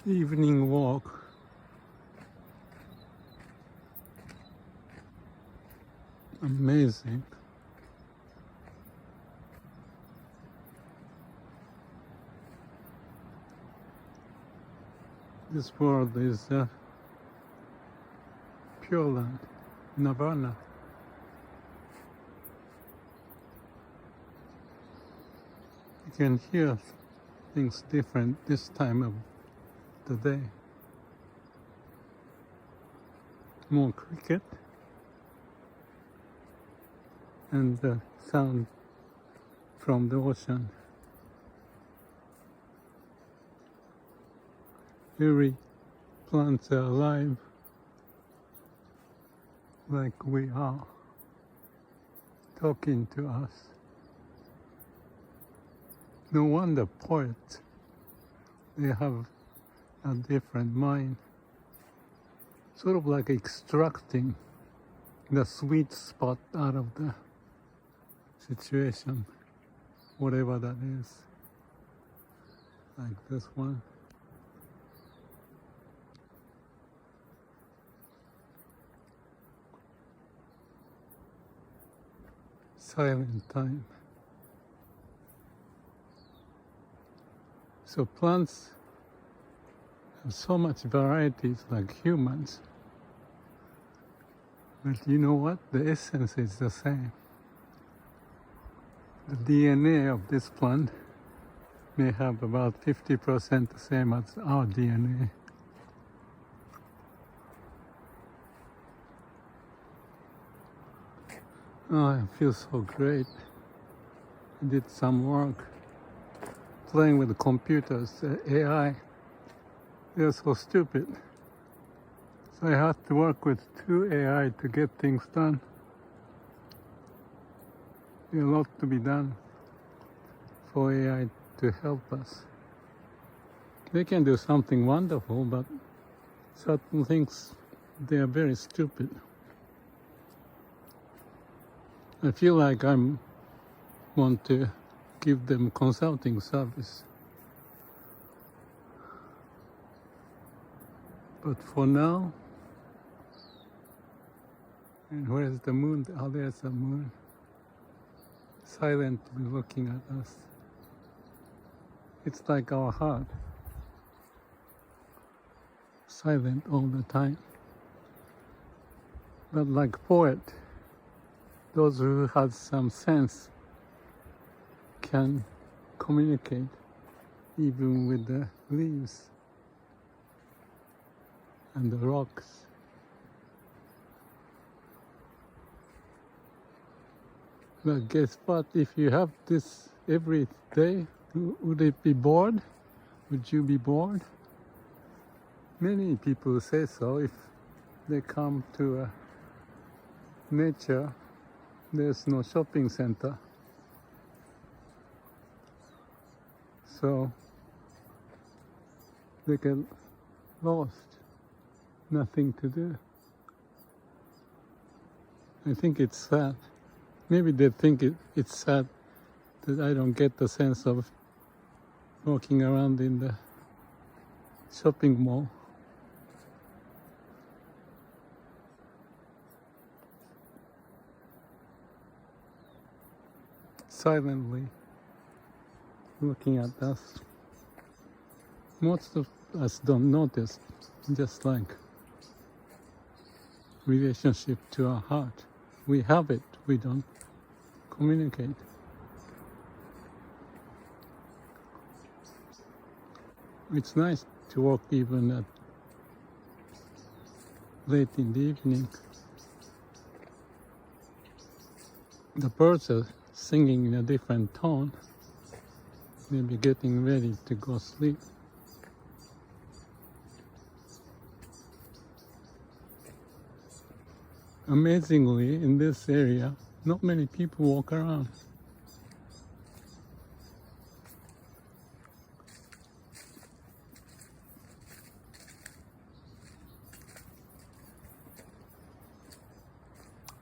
Evening walk. Amazing. This world is pure land, nirvana. You can hear things different this time of the day. More cricket and the sound from the ocean. Every plants are alive like we are, talking to us. No wonder poets, they have a different mind, sort of like extracting the sweet spot out of the situation, whatever that is, like this one. Silent time. So plants have so much varieties like humans, but you know what? The essence is the same. The DNA of this plant may have about 50% the same as our DNA. Oh, I feel so great. I did some work playing with the computers, AI. They're so stupid. So I had to work with 2 AI to get things done. There's a lot to be done for AI to help us. They can do something wonderful, but certain things, they are very stupid. I feel like I want to give them consulting service. But for now, and where's the moon? Oh, there's the moon. Silently looking at us. It's like our heart. Silent all the time. But like poet, those who have some sense can communicate even with the leaves and the rocks. But guess what? If you have this every day, would it be bored? Would you be bored? Many people say so. If they come to nature, there's no shopping center. So they get lost, nothing to do. I think it's sad. Maybe they think it's sad that I don't get the sense of walking around in the shopping mall. Silently looking at us. Most of us don't notice, just like relationship to our heart. We have it, we don't communicate. It's nice to walk even at late in the evening. The birds are singing in a different tone, maybe getting ready to go sleep. Amazingly, in this area, not many people walk around.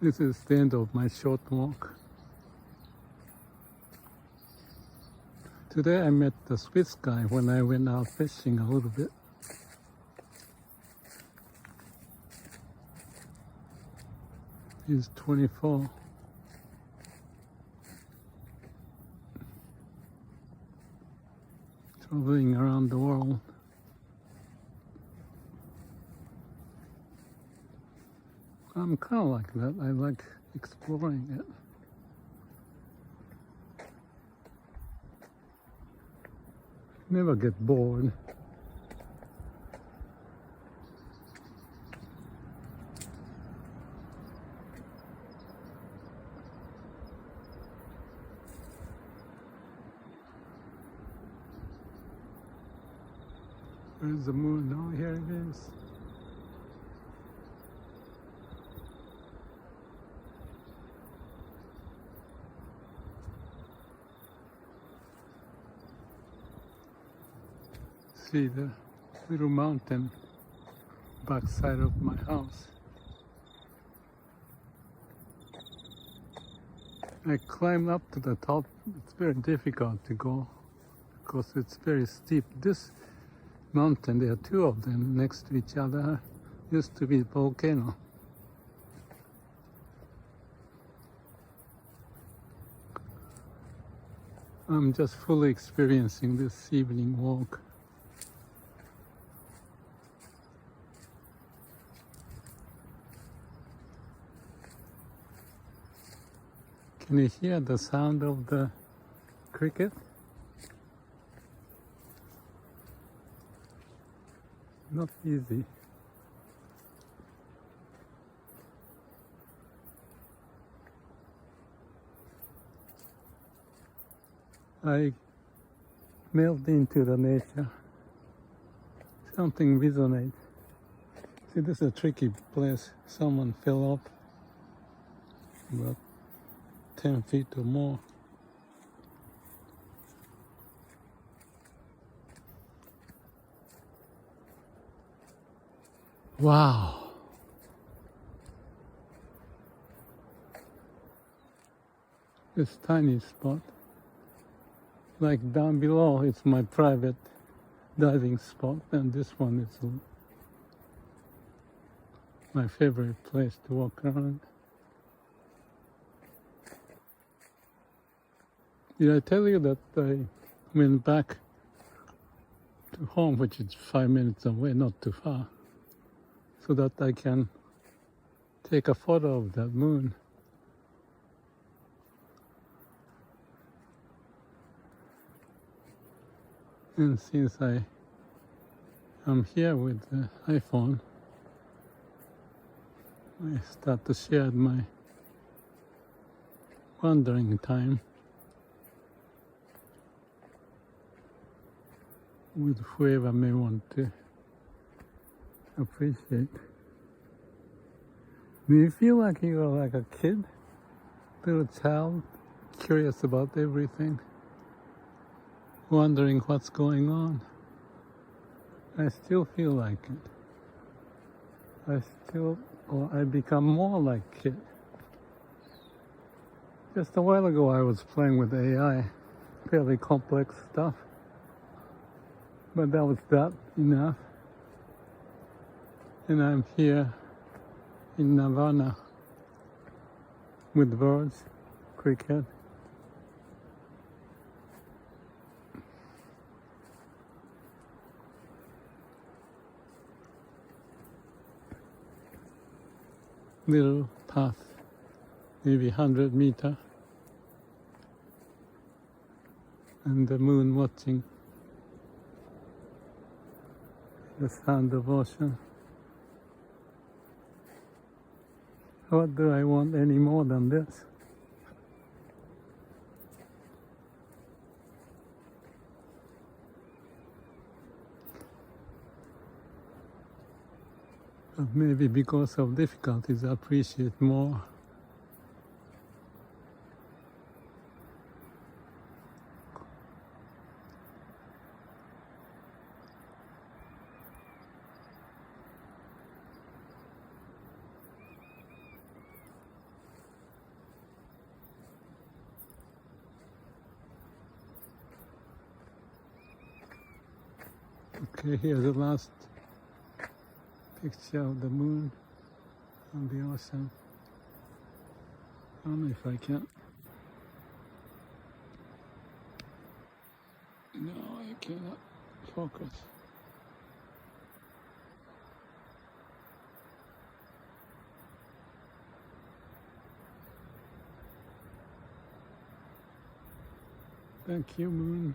This is the end of my short walk. Today I met the Swiss guy when I went out fishing a little bit. is 24. Traveling around the world. I'm kind of like that. I like exploring it. Never get bored. Where's the moon? Oh, here it is. See the little mountain backside of my house. I climbed up to the top. It's very difficult to go because it's very steep. This mountain, there are two of them next to each other, used to be a volcano. I'm just fully experiencing this evening walk. Can you hear the sound of the cricket? Not easy. I melt into the nature. Something resonates. See, this is a tricky place. Someone fell off about 10 feet or more. Wow. This tiny spot. Like down below, it's my private diving spot, and this one is my favorite place to walk around. Did I tell you that I went back to home, which is 5 minutes away, not too far, so that I can take a photo of that moon? And since I am here with the iPhone, I start to share my wandering time with whoever may want to appreciate. Do you feel like you are like a kid, little child, curious about everything, wondering what's going on? I still feel like it. I become more like kid. Just a while ago I was playing with AI, fairly complex stuff, but that was enough. And I'm here in Nirvana with birds, cricket. Little path, maybe 100 meters, and the moon watching the sound of ocean. What do I want any more than this? But maybe because of difficulties, I appreciate more. Okay, here's the last picture of the moon on the ocean. I don't know if I can. No, I cannot focus. Thank you, Moon.